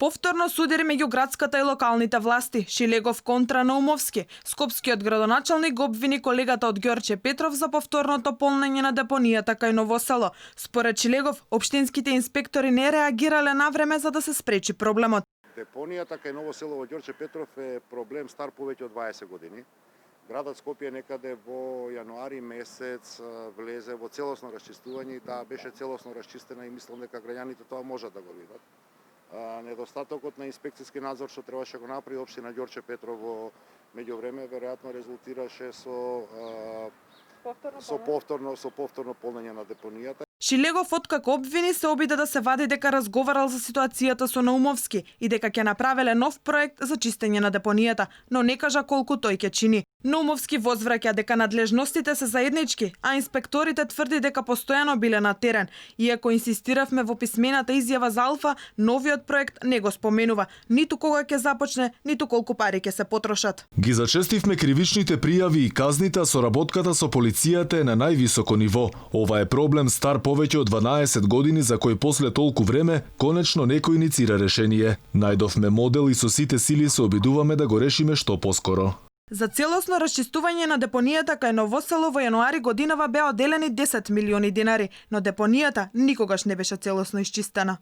Повторно судири меѓу градската и локалните власти. Шилегов контра Наумовски. Скопскиот градоначалник го обвини колегата од Ѓорче Петров за повторното полнење на депонијата кај Ново село. Според Шилегов, општинските инспектори не реагирале на време за да се спречи проблемот. Депонијата кај Ново село во Ѓорче Петров е проблем стар повеќе од 20 години. Градот Скопје некаде во јануари месец влезе во целосно расчистување и таа беше целосно расчистена и мислам дека граѓаните тоа можат да го видат. Недостатокот на инспекцијски надзор што требаше го направи општина Ѓорче Петров во меѓувреме веројатно резултираше со повторно полнење на депонијата. Шилегов откако обвини се обиде да се вади дека разговарал за ситуацијата со Наумовски и дека ќе направеле нов проект за чистење на депонијата, но не кажа колку тој ќе чини. Наумовски возвраќа дека надлежностите се заеднички, а инспекторите тврди дека постојано биле на терен. Иако инсистиравме во писмената изјава за Алфа, новиот проект не го споменува, ниту кога ќе започне, ниту колку пари ќе се потрошат. Ги зачестивме кривичните пријави и казните, соработката со полицијата е на највисоко ниво. Ова е проблем стар повеќе од 12 години за кој после толку време конечно некој иницира решение. Најдовме модел и со сите сили се обидуваме да го решиме што поскоро. За целосно расчистување на депонијата кај Ново село во јануари годинава беа одделени 10 милиони динари, но депонијата никогаш не беше целосно исчистена.